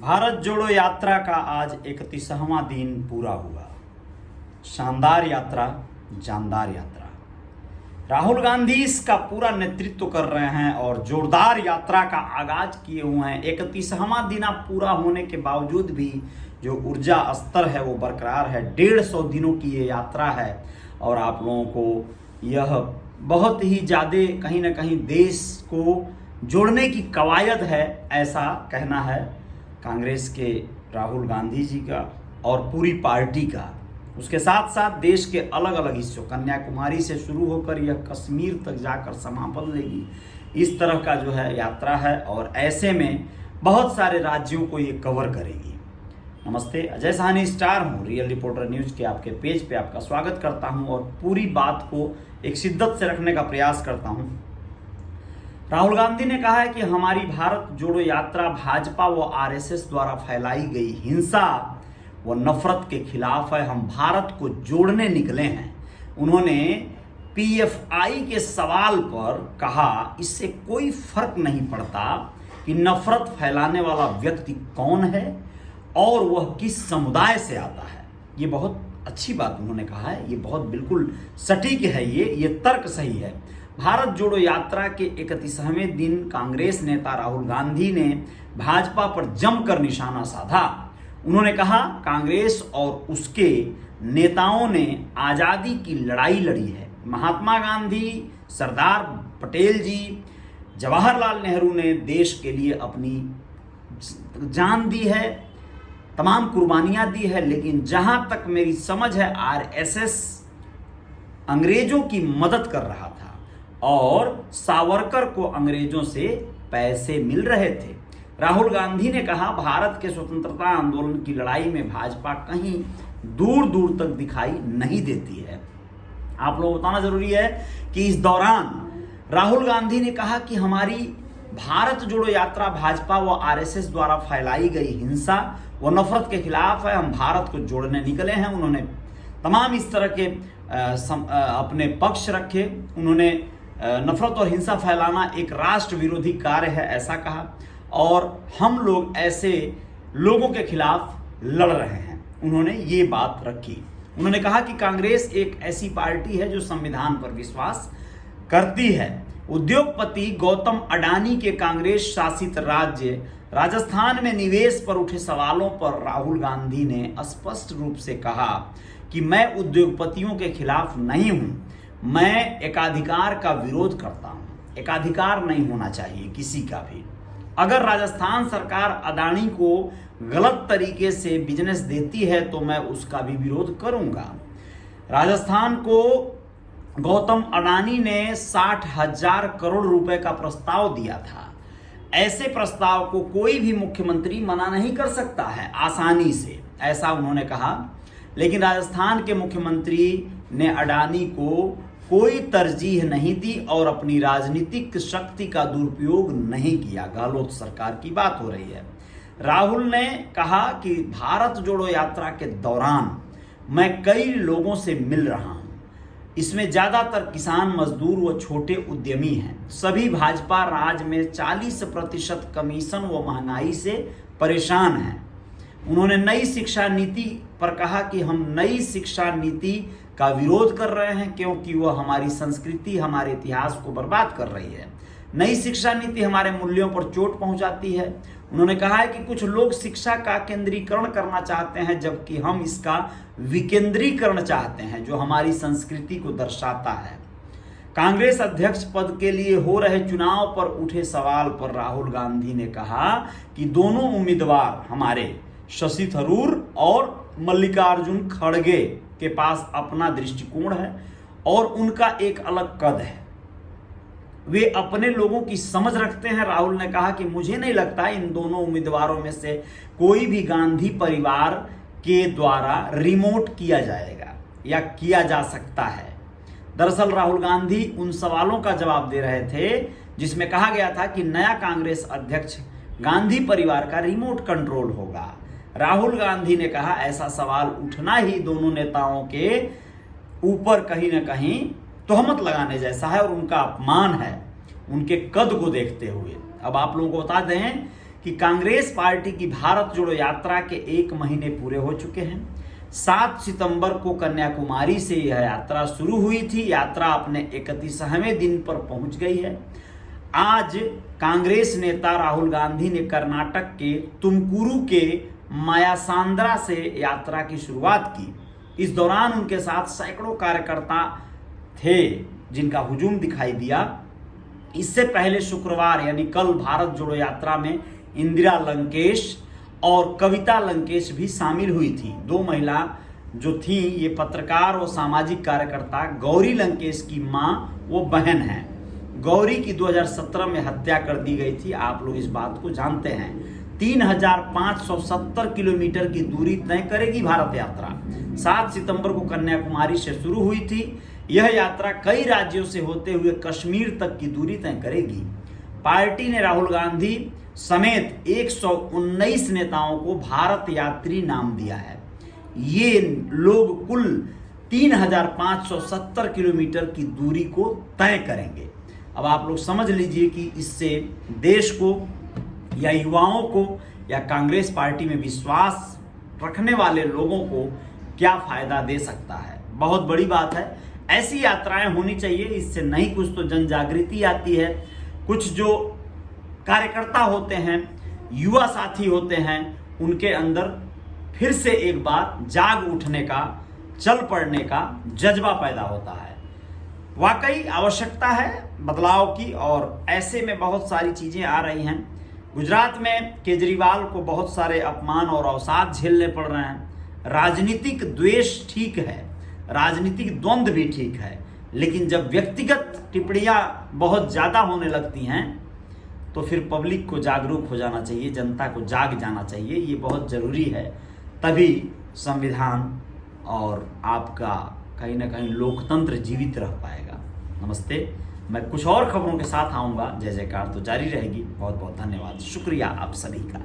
भारत जोड़ो यात्रा का आज 31वां दिन पूरा हुआ। शानदार यात्रा, जानदार यात्रा। राहुल गांधी इसका पूरा नेतृत्व कर रहे हैं और जोरदार यात्रा का आगाज किए हुए हैं। 31वां दिन पूरा होने के बावजूद भी जो ऊर्जा स्तर है वो बरकरार है। 150 दिनों की ये यात्रा है और आप लोगों को यह बहुत ही ज़्यादा कहीं ना कहीं देश को जोड़ने की कवायद है, ऐसा कहना है कांग्रेस के राहुल गांधी जी का और पूरी पार्टी का। उसके साथ साथ देश के अलग अलग हिस्सों, कन्याकुमारी से शुरू होकर यह कश्मीर तक जाकर समापन लेगी, इस तरह का जो है यात्रा है और ऐसे में बहुत सारे राज्यों को ये कवर करेगी। नमस्ते, अजय साहनी स्टार हूँ, रियल रिपोर्टर न्यूज़ के आपके पेज पे आपका स्वागत करता हूँ और पूरी बात को एक शिद्दत से रखने का प्रयास करता हूँ। राहुल गांधी ने कहा है कि हमारी भारत जोड़ो यात्रा भाजपा व आरएसएस द्वारा फैलाई गई हिंसा व नफरत के खिलाफ है। हम भारत को जोड़ने निकले हैं। उन्होंने पीएफआई के सवाल पर कहा, इससे कोई फर्क नहीं पड़ता कि नफरत फैलाने वाला व्यक्ति कौन है और वह किस समुदाय से आता है। ये बहुत अच्छी बात उन्होंने कहा है, ये बहुत बिल्कुल सटीक है, ये तर्क सही है। भारत जोड़ो यात्रा के 31वें दिन कांग्रेस नेता राहुल गांधी ने भाजपा पर जमकर निशाना साधा। उन्होंने कहा, कांग्रेस और उसके नेताओं ने आज़ादी की लड़ाई लड़ी है। महात्मा गांधी, सरदार पटेल जी, जवाहरलाल नेहरू ने देश के लिए अपनी जान दी है, तमाम कुर्बानियां दी है, लेकिन जहां तक मेरी समझ है आरएसएस अंग्रेजों की मदद कर रहा था और सावरकर को अंग्रेजों से पैसे मिल रहे थे। राहुल गांधी ने कहा, भारत के स्वतंत्रता आंदोलन की लड़ाई में भाजपा कहीं दूर दूर तक दिखाई नहीं देती है। आप लोगों को बताना जरूरी है कि इस दौरान राहुल गांधी ने कहा कि हमारी भारत जोड़ो यात्रा भाजपा व आरएसएस द्वारा फैलाई गई हिंसा व नफरत के खिलाफ है। हम भारत को जोड़ने निकले हैं। उन्होंने तमाम इस तरह के अपने पक्ष रखे। उन्होंने नफरत और हिंसा फैलाना एक राष्ट्र विरोधी कार्य है, ऐसा कहा, और हम लोग ऐसे लोगों के खिलाफ लड़ रहे हैं। उन्होंने ये बात रखी। उन्होंने कहा कि कांग्रेस एक ऐसी पार्टी है जो संविधान पर विश्वास करती है। उद्योगपति गौतम अडानी के कांग्रेस शासित राज्य राजस्थान में निवेश पर उठे सवालों पर राहुल गांधी ने स्पष्ट रूप से कहा कि मैं उद्योगपतियों के खिलाफ नहीं हूं, मैं एकाधिकार का विरोध करता हूं। एकाधिकार नहीं होना चाहिए किसी का भी। अगर राजस्थान सरकार अडानी को गलत तरीके से बिजनेस देती है तो मैं उसका भी विरोध करूंगा। राजस्थान को गौतम अडानी ने 60,000 करोड़ रुपए का प्रस्ताव दिया था। ऐसे प्रस्ताव को कोई भी मुख्यमंत्री मना नहीं कर सकता है आसानी से, ऐसा उन्होंने कहा। लेकिन राजस्थान के मुख्यमंत्री ने अडानी को कोई तरजीह नहीं दी और अपनी राजनीतिक शक्ति का दुरुपयोग नहीं किया। गहलोत सरकार की बात हो रही है। राहुल ने कहा कि भारत जोड़ो यात्रा के दौरान मैं कई लोगों से मिल रहा हूं। इसमें ज़्यादातर किसान, मजदूर व छोटे उद्यमी हैं। सभी भाजपा राज में 40% कमीशन व महंगाई से परेशान हैं। उन्होंने नई शिक्षा नीति पर कहा कि हम नई शिक्षा नीति का विरोध कर रहे हैं क्योंकि वह हमारी संस्कृति, हमारे इतिहास को बर्बाद कर रही है। नई शिक्षा नीति हमारे मूल्यों पर चोट पहुंचाती है। उन्होंने कहा है कि कुछ लोग शिक्षा का केंद्रीकरण करना चाहते हैं जबकि हम इसका विकेंद्रीकरण चाहते हैं, जो हमारी संस्कृति को दर्शाता है। कांग्रेस अध्यक्ष पद के लिए हो रहे चुनाव पर उठे सवाल पर राहुल गांधी ने कहा कि दोनों उम्मीदवार हमारे शशि थरूर और मल्लिकार्जुन खड़गे के पास अपना दृष्टिकोण है और उनका एक अलग कद है। वे अपने लोगों की समझ रखते हैं। राहुल ने कहा कि मुझे नहीं लगता इन दोनों उम्मीदवारों में से कोई भी गांधी परिवार के द्वारा रिमोट किया जाएगा या किया जा सकता है। दरअसल राहुल गांधी उन सवालों का जवाब दे रहे थे जिसमें कहा गया था कि नया कांग्रेस अध्यक्ष गांधी परिवार का रिमोट कंट्रोल होगा। राहुल गांधी ने कहा, ऐसा सवाल उठना ही दोनों नेताओं के ऊपर कहीं ना कहीं तोहमत लगाने जैसा है और उनका अपमान है उनके कद को देखते हुए। अब आप लोगों को बता दें कि कांग्रेस पार्टी की भारत जोड़ो यात्रा के 1 महीने पूरे हो चुके हैं। 7 सितंबर को कन्याकुमारी से यह यात्रा शुरू हुई थी। यात्रा अपने 31वें दिन पर पहुंच गई है। आज कांग्रेस नेता राहुल गांधी ने कर्नाटक के तुमकुरू के मायासांद्रा से यात्रा की शुरुआत की। इस दौरान उनके साथ सैकड़ों कार्यकर्ता थे जिनका हुजूम दिखाई दिया। इससे पहले शुक्रवार यानी कल भारत जोड़ो यात्रा में इंदिरा लंकेश और कविता लंकेश भी शामिल हुई थी। 2 महिला जो थी ये पत्रकार और सामाजिक कार्यकर्ता। गौरी लंकेश की मां वो बहन है। गौरी की 2017 में हत्या कर दी गई थी, आप लोग इस बात को जानते हैं। 3570 किलोमीटर की दूरी तय करेगी भारत यात्रा। 7 सितंबर को कन्याकुमारी से शुरू हुई थी। यह यात्रा कई राज्यों से होते हुए कश्मीर तक की दूरी तय करेगी। पार्टी ने राहुल गांधी समेत 119 नेताओं को भारत यात्री नाम दिया है। ये लोग कुल 3570 किलोमीटर की दूरी को तय करेंगे। अब आप लोग समझ लीजिए कि इससे देश को या युवाओं को या कांग्रेस पार्टी में विश्वास रखने वाले लोगों को क्या फायदा दे सकता है। बहुत बड़ी बात है। ऐसी यात्राएं होनी चाहिए। इससे नहीं कुछ तो जन जागृति आती है। कुछ जो कार्यकर्ता होते हैं, युवा साथी होते हैं, उनके अंदर फिर से एक बार जाग उठने का, चल पड़ने का जज्बा पैदा होता है। वाकई आवश्यकता है बदलाव की और ऐसे में बहुत सारी चीजें आ रही हैं। गुजरात में केजरीवाल को बहुत सारे अपमान और अवसाद झेलने पड़ रहे हैं। राजनीतिक द्वेष ठीक है, राजनीतिक द्वंद्व भी ठीक है, लेकिन जब व्यक्तिगत टिप्पणियां बहुत ज्यादा होने लगती हैं तो फिर पब्लिक को जागरूक हो जाना चाहिए, जनता को जाग जाना चाहिए। ये बहुत जरूरी है, तभी संविधान और आपका कहीं ना कहीं लोकतंत्र जीवित रह पाएगा। नमस्ते। मैं कुछ और खबरों के साथ आऊँगा। जय जयकार तो जारी रहेगी। बहुत बहुत धन्यवाद, शुक्रिया आप सभी का।